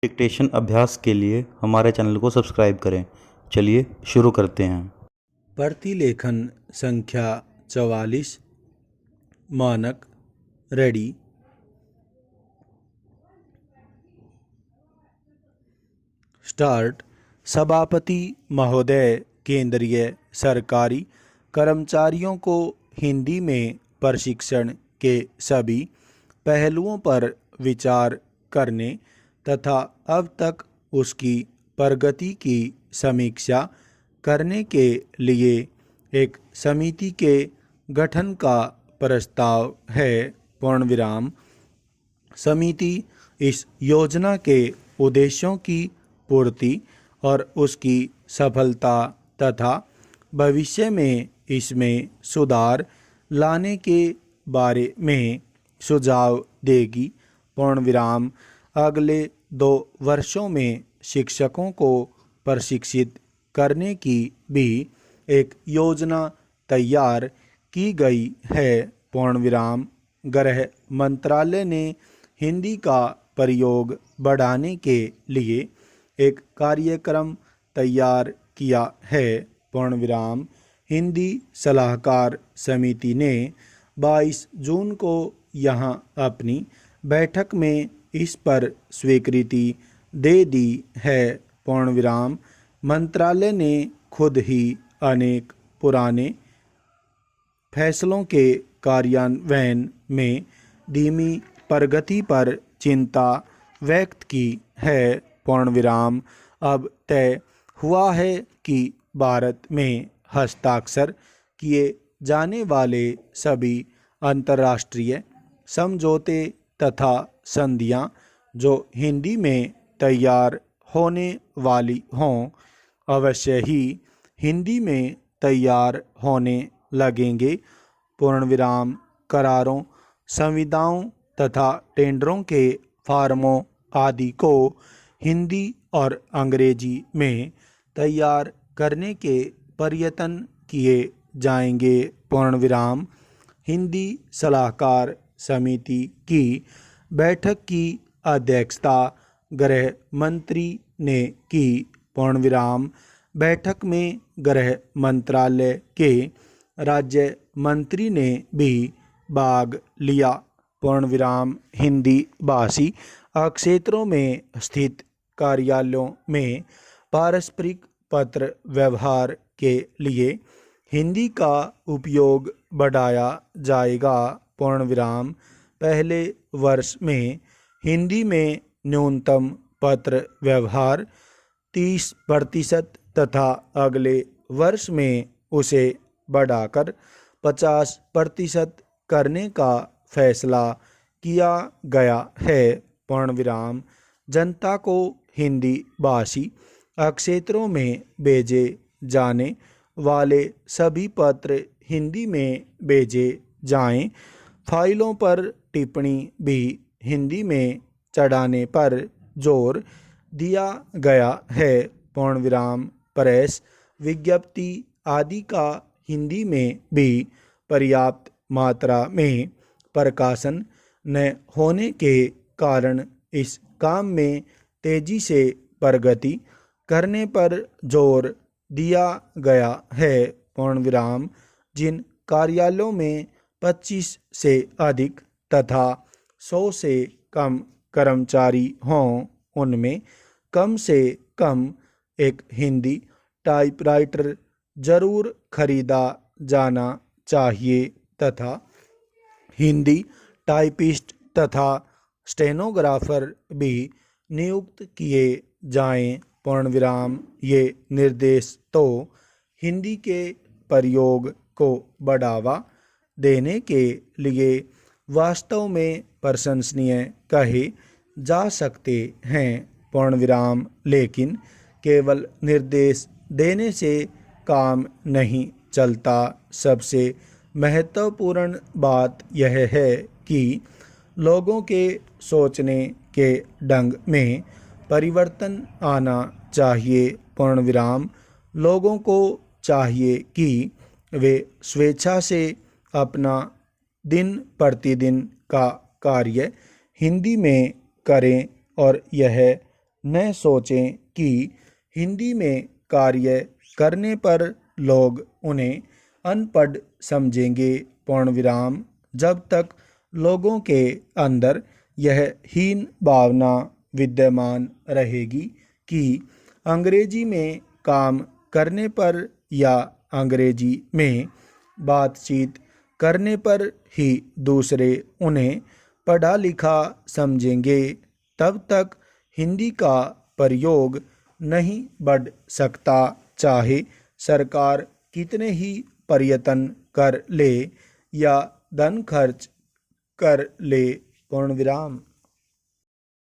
Dictation अभ्यास के लिए हमारे चैनल को सब्सक्राइब करें। चलिए शुरू करते हैं। प्रतिलेखन संख्या 44। मानक रेडी। स्टार्ट। सभापति महोदय, केंद्रीय सरकारी कर्मचारियों को हिंदी में प्रशिक्षण के सभी पहलुओं पर विचार करने तथा अब तक उसकी प्रगति की समीक्षा करने के लिए एक समिति के गठन का प्रस्ताव है। पूर्णविराम। समिति इस योजना के उद्देश्यों की पूर्ति और उसकी सफलता तथा भविष्य में इसमें सुधार लाने के बारे में सुझाव देगी। पूर्णविराम। अगले 2 वर्षों में शिक्षकों को प्रशिक्षित करने की भी एक योजना तैयार की गई है। पूर्णविराम। गृह मंत्रालय ने हिंदी का प्रयोग बढ़ाने के लिए एक कार्यक्रम तैयार किया है। पूर्णविराम। हिंदी सलाहकार समिति ने 22 जून को यहाँ अपनी बैठक में इस पर स्वीकृति दे दी है। पूर्णविराम। मंत्रालय ने खुद ही अनेक पुराने फैसलों के कार्यान्वयन में धीमी प्रगति पर चिंता व्यक्त की है। पूर्णविराम। अब तय हुआ है कि भारत में हस्ताक्षर किए जाने वाले सभी अंतर्राष्ट्रीय समझौते तथा संधियां जो हिंदी में तैयार होने वाली हों, अवश्य ही हिंदी में तैयार होने लगेंगे। पूर्णविराम। करारों, संविदाओं तथा टेंडरों के फार्मों आदि को हिंदी और अंग्रेजी में तैयार करने के प्रयत्न किए जाएंगे। पूर्णविराम। हिंदी सलाहकार समिति की बैठक की अध्यक्षता गृह मंत्री ने की। पूर्णविराम। बैठक में गृह मंत्रालय के राज्य मंत्री ने भी भाग लिया। पूर्णविराम। हिंदी भाषी क्षेत्रों में स्थित कार्यालयों में पारस्परिक पत्र व्यवहार के लिए हिंदी का उपयोग बढ़ाया जाएगा। पूर्णविराम। पहले वर्ष में हिंदी में न्यूनतम पत्र व्यवहार 30% तथा अगले वर्ष में उसे बढ़ाकर 50% करने का फैसला किया गया है। पूर्णविराम। जनता को हिंदी भाषी क्षेत्रों में भेजे जाने वाले सभी पत्र हिंदी में भेजे जाएं। फाइलों पर टिप्पणी भी हिंदी में चढ़ाने पर जोर दिया गया है। पूर्णविराम। प्रेस विज्ञप्ति आदि का हिंदी में भी पर्याप्त मात्रा में प्रकाशन न होने के कारण इस काम में तेजी से प्रगति करने पर जोर दिया गया है। पूर्णविराम। जिन कार्यालयों में 25 से अधिक तथा 100 से कम कर्मचारी हों, उनमें कम से कम एक हिंदी टाइपराइटर जरूर खरीदा जाना चाहिए तथा हिंदी टाइपिस्ट तथा स्टेनोग्राफर भी नियुक्त किए जाएं। पूर्णविराम। ये निर्देश तो हिंदी के प्रयोग को बढ़ावा देने के लिए वास्तव में प्रशंसनीय कहे जा सकते हैं। पूर्णविराम। लेकिन केवल निर्देश देने से काम नहीं चलता। सबसे महत्वपूर्ण बात यह है कि लोगों के सोचने के ढंग में परिवर्तन आना चाहिए। पूर्णविराम। लोगों को चाहिए कि वे स्वेच्छा से अपना दिन प्रतिदिन का कार्य हिंदी में करें और यह न सोचें कि हिंदी में कार्य करने पर लोग उन्हें अनपढ़ समझेंगे। पूर्ण विराम। जब तक लोगों के अंदर यह हीन भावना विद्यमान रहेगी कि अंग्रेजी में काम करने पर या अंग्रेजी में बातचीत करने पर ही दूसरे उन्हें पढ़ा लिखा समझेंगे, तब तक हिंदी का प्रयोग नहीं बढ़ सकता, चाहे सरकार कितने ही प्रयत्न कर ले या धन खर्च कर ले। पूर्ण विराम।